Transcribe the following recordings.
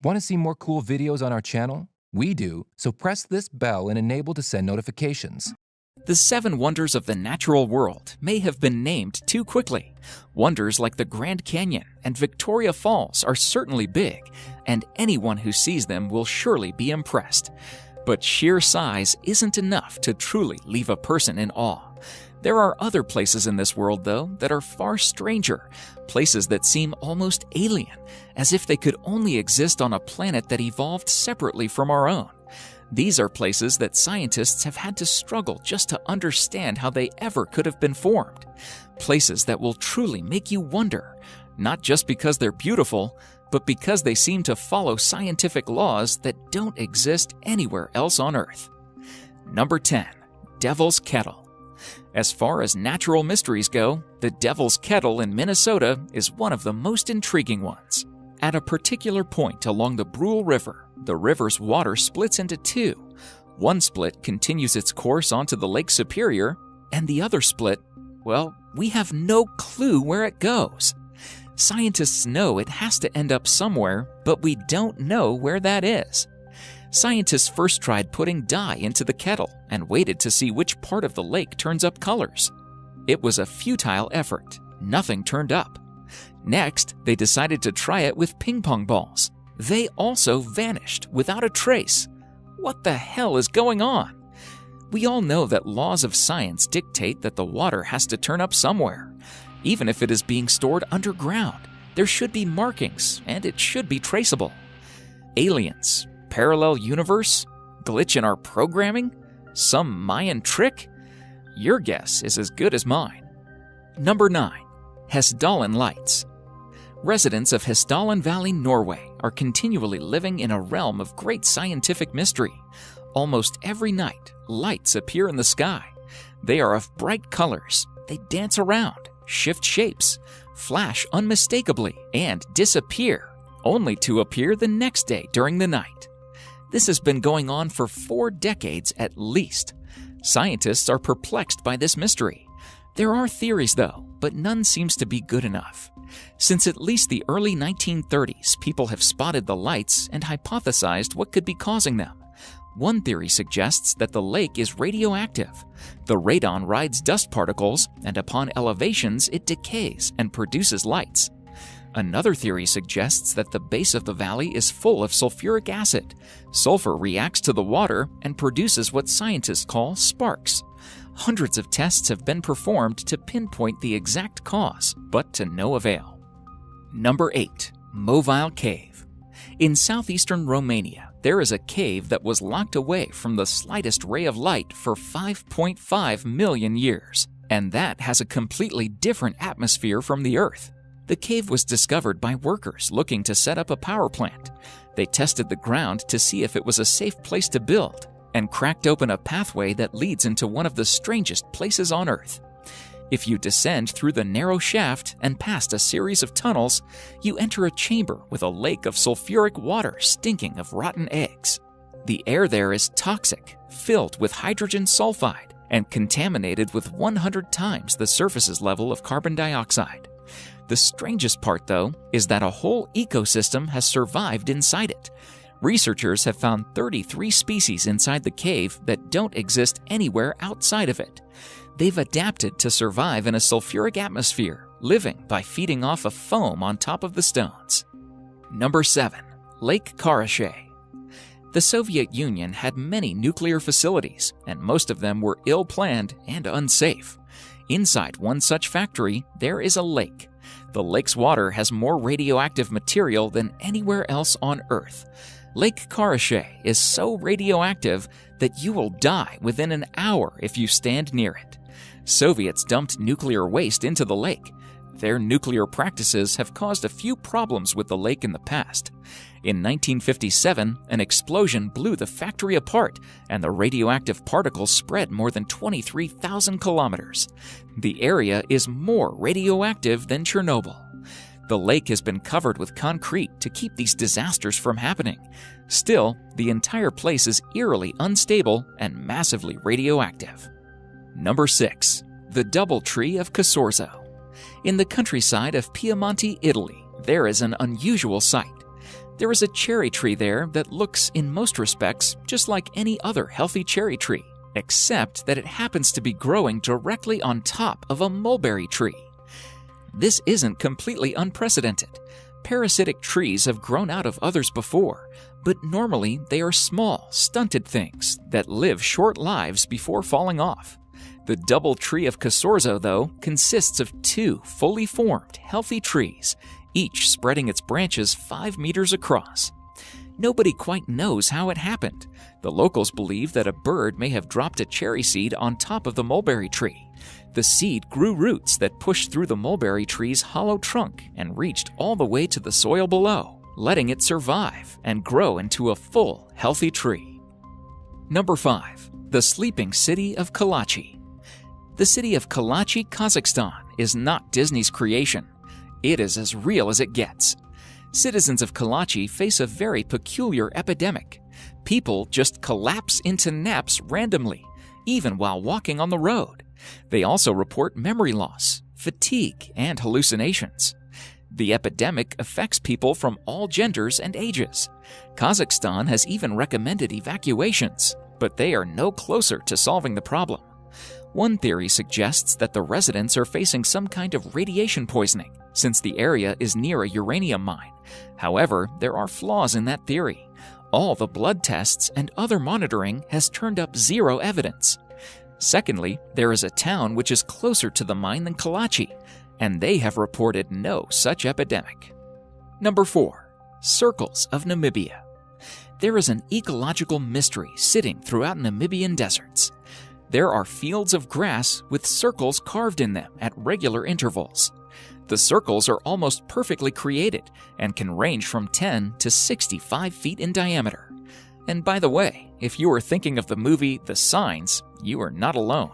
Want to see more cool videos on our channel? We do, so press this bell and enable to send notifications. The 7 wonders of the natural world may have been named too quickly. Wonders like the Grand Canyon and Victoria Falls are certainly big, and anyone who sees them will surely be impressed. But sheer size isn't enough to truly leave a person in awe. There are other places in this world, though, that are far stranger, places that seem almost alien, as if they could only exist on a planet that evolved separately from our own. These are places that scientists have had to struggle just to understand how they ever could have been formed. Places that will truly make you wonder, not just because they're beautiful, but because they seem to follow scientific laws that don't exist anywhere else on Earth. Number 10. Devil's Kettle. As far as natural mysteries go, the Devil's Kettle in Minnesota is one of the most intriguing ones. At a particular point along the Brule River, the river's water splits into 2. One split continues its course onto the Lake Superior, and the other split, well, we have no clue where it goes. Scientists know it has to end up somewhere, but we don't know where that is. Scientists first tried putting dye into the kettle and waited to see which part of the lake turns up colors. It was a futile effort. Nothing turned up. Next, they decided to try it with ping pong balls. They also vanished without a trace. What the hell is going on? We all know that laws of science dictate that the water has to turn up somewhere. Even if it is being stored underground, there should be markings and it should be traceable. Aliens, parallel universe, glitch in our programming, some Mayan trick? Your guess is as good as mine. Number 9. HESSDALEN lights. Residents of HESSDALEN Valley, Norway are continually living in a realm of great scientific mystery. Almost every night, lights appear in the sky. They are of bright colors. They dance around, shift shapes, flash unmistakably, and disappear, only to appear the next day during the night. This has been going on for 4 decades at least. Scientists are perplexed by this mystery. There are theories, though, but none seems to be good enough. Since at least the early 1930s, people have spotted the lights and hypothesized what could be causing them. One theory suggests that the lake is radioactive. The radon rides dust particles, and upon elevations, it decays and produces lights. Another theory suggests that the base of the valley is full of sulfuric acid. Sulfur reacts to the water and produces what scientists call sparks. Hundreds of tests have been performed to pinpoint the exact cause, but to no avail. Number 8. Mobile Cave. In southeastern Romania, there is a cave that was locked away from the slightest ray of light for 5.5 million years, and that has a completely different atmosphere from the Earth. The cave was discovered by workers looking to set up a power plant. They tested the ground to see if it was a safe place to build, and cracked open a pathway that leads into one of the strangest places on Earth. If you descend through the narrow shaft and past a series of tunnels, you enter a chamber with a lake of sulfuric water stinking of rotten eggs. The air there is toxic, filled with hydrogen sulfide, and contaminated with 100 times the surface's level of carbon dioxide. The strangest part, though, is that a whole ecosystem has survived inside it. Researchers have found 33 species inside the cave that don't exist anywhere outside of it. They've adapted to survive in a sulfuric atmosphere, living by feeding off of foam on top of the stones. Number 7. Lake KARACHAY. The Soviet Union had many nuclear facilities, and most of them were ill-planned and unsafe. Inside one such factory, there is a lake. The lake's water has more radioactive material than anywhere else on Earth. Lake KARACHAY is so radioactive that you will die within an hour if you stand near it. Soviets dumped nuclear waste into the lake. Their nuclear practices have caused a few problems with the lake in the past. In 1957, an explosion blew the factory apart, and the radioactive particles spread more than 23,000 kilometers. The area is more radioactive than Chernobyl. The lake has been covered with concrete to keep these disasters from happening. Still, the entire place is eerily unstable and massively radioactive. Number 6. The Doubletree of CASORZO. In the countryside of Piemonte, Italy, there is an unusual sight. There is a cherry tree there that looks, in most respects, just like any other healthy cherry tree, except that it happens to be growing directly on top of a mulberry tree. This isn't completely unprecedented. Parasitic trees have grown out of others before, but normally they are small, stunted things that live short lives before falling off. The double tree of CASORZO, though, consists of 2 fully formed, healthy trees, each spreading its branches 5 meters across. Nobody quite knows how it happened. The locals believe that a bird may have dropped a cherry seed on top of the mulberry tree. The seed grew roots that pushed through the mulberry tree's hollow trunk and reached all the way to the soil below, letting it survive and grow into a full, healthy tree. Number 5. The sleeping city of Kalachi. The city of Kalachi, Kazakhstan, is not Disney's creation. It is as real as it gets. Citizens of Kalachi face a very peculiar epidemic. People just collapse into naps randomly, even while walking on the road. They also report memory loss, fatigue, and hallucinations. The epidemic affects people from all genders and ages. Kazakhstan has even recommended evacuations, but they are no closer to solving the problem. One theory suggests that the residents are facing some kind of radiation poisoning, since the area is near a uranium mine. However, there are flaws in that theory. All the blood tests and other monitoring has turned up zero evidence. Secondly, there is a town which is closer to the mine than Kalachi, and they have reported no such epidemic. Number 4. Circles of Namibia. There is an ecological mystery sitting throughout Namibian deserts. There are fields of grass with circles carved in them at regular intervals. The circles are almost perfectly created and can range from 10 to 65 feet in diameter. And by the way, if you are thinking of the movie The Signs, you are not alone.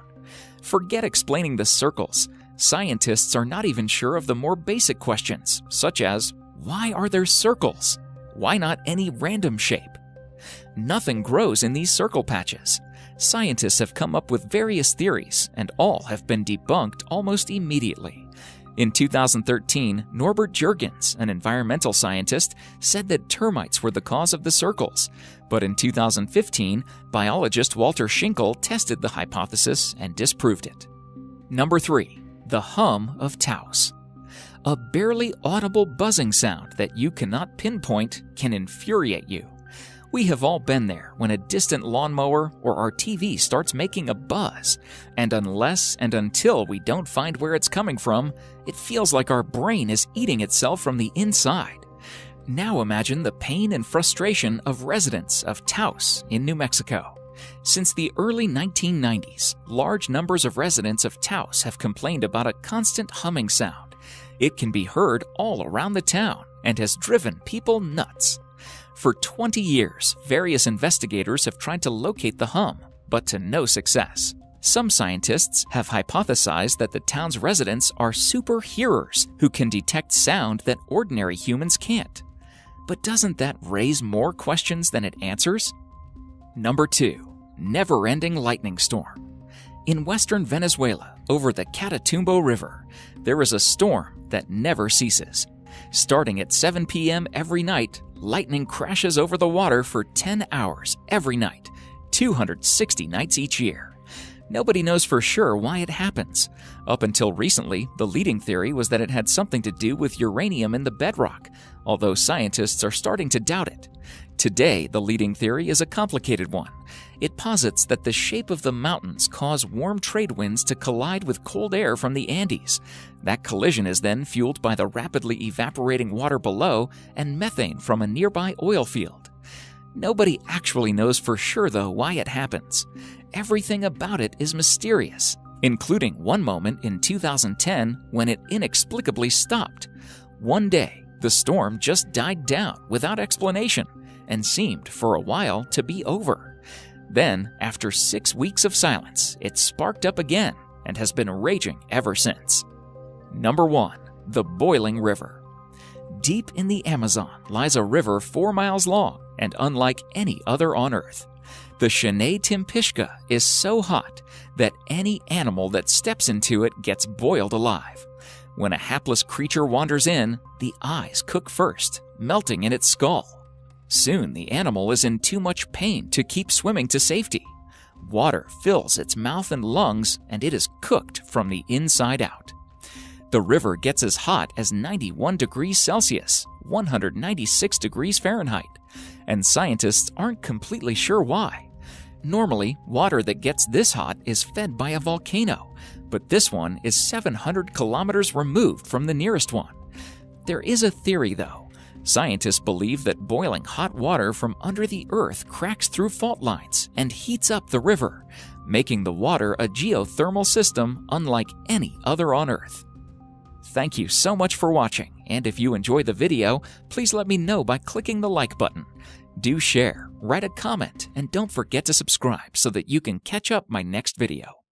Forget explaining the circles. Scientists are not even sure of the more basic questions, such as, why are there circles? Why not any random shape? Nothing grows in these circle patches. Scientists have come up with various theories, and all have been debunked almost immediately. In 2013, Norbert Jurgens, an environmental scientist, said that termites were the cause of the circles. But in 2015, biologist Walter Schinkel tested the hypothesis and disproved it. Number 3. The hum of TAOS. A barely audible buzzing sound that you cannot pinpoint can infuriate you. We have all been there when a distant lawnmower or our TV starts making a buzz, and unless and until we don't find where it's coming from, it feels like our brain is eating itself from the inside. Now imagine the pain and frustration of residents of Taos in New Mexico. Since the early 1990s, large numbers of residents of Taos have complained about a constant humming sound. It can be heard all around the town and has driven people nuts. For 20 years, various investigators have tried to locate the hum, but to no success. Some scientists have hypothesized that the town's residents are super hearers who can detect sound that ordinary humans can't. But doesn't that raise more questions than it answers? Number 2. Never-ending lightning storm. In western Venezuela, over the Catatumbo River, there is a storm that never ceases. Starting at 7 p.m. every night, lightning crashes over the water for 10 hours every night, 260 nights each year. Nobody knows for sure why it happens. Up until recently, the leading theory was that it had something to do with uranium in the bedrock, although scientists are starting to doubt it. Today, the leading theory is a complicated one. It posits that the shape of the mountains cause warm trade winds to collide with cold air from the Andes. That collision is then fueled by the rapidly evaporating water below and methane from a nearby oil field. Nobody actually knows for sure, though, why it happens. Everything about it is mysterious, including one moment in 2010 when it inexplicably stopped. One day, the storm just died down without explanation and seemed for a while to be over. Then, after 6 weeks of silence, it sparked up again and has been raging ever since. Number 1. The Boiling River. Deep in the Amazon lies a river 4 miles long and unlike any other on Earth. The Shenandoah Timpishka is so hot that any animal that steps into it gets boiled alive. When a hapless creature wanders in, the eyes cook first, melting in its skull. Soon the animal is in too much pain to keep swimming to safety. Water fills its mouth and lungs, and it is cooked from the inside out. The river gets as hot as 91 degrees Celsius, 196 degrees Fahrenheit, and scientists aren't completely sure why. Normally, water that gets this hot is fed by a volcano, but this one is 700 kilometers removed from the nearest one. There is a theory, though. Scientists believe that boiling hot water from under the earth cracks through fault lines and heats up the river, making the water a geothermal system unlike any other on Earth. Thank you so much for watching, and if you enjoyed the video, please let me know by clicking the like button. Do share, write a comment, and don't forget to subscribe so that you can catch up my next video.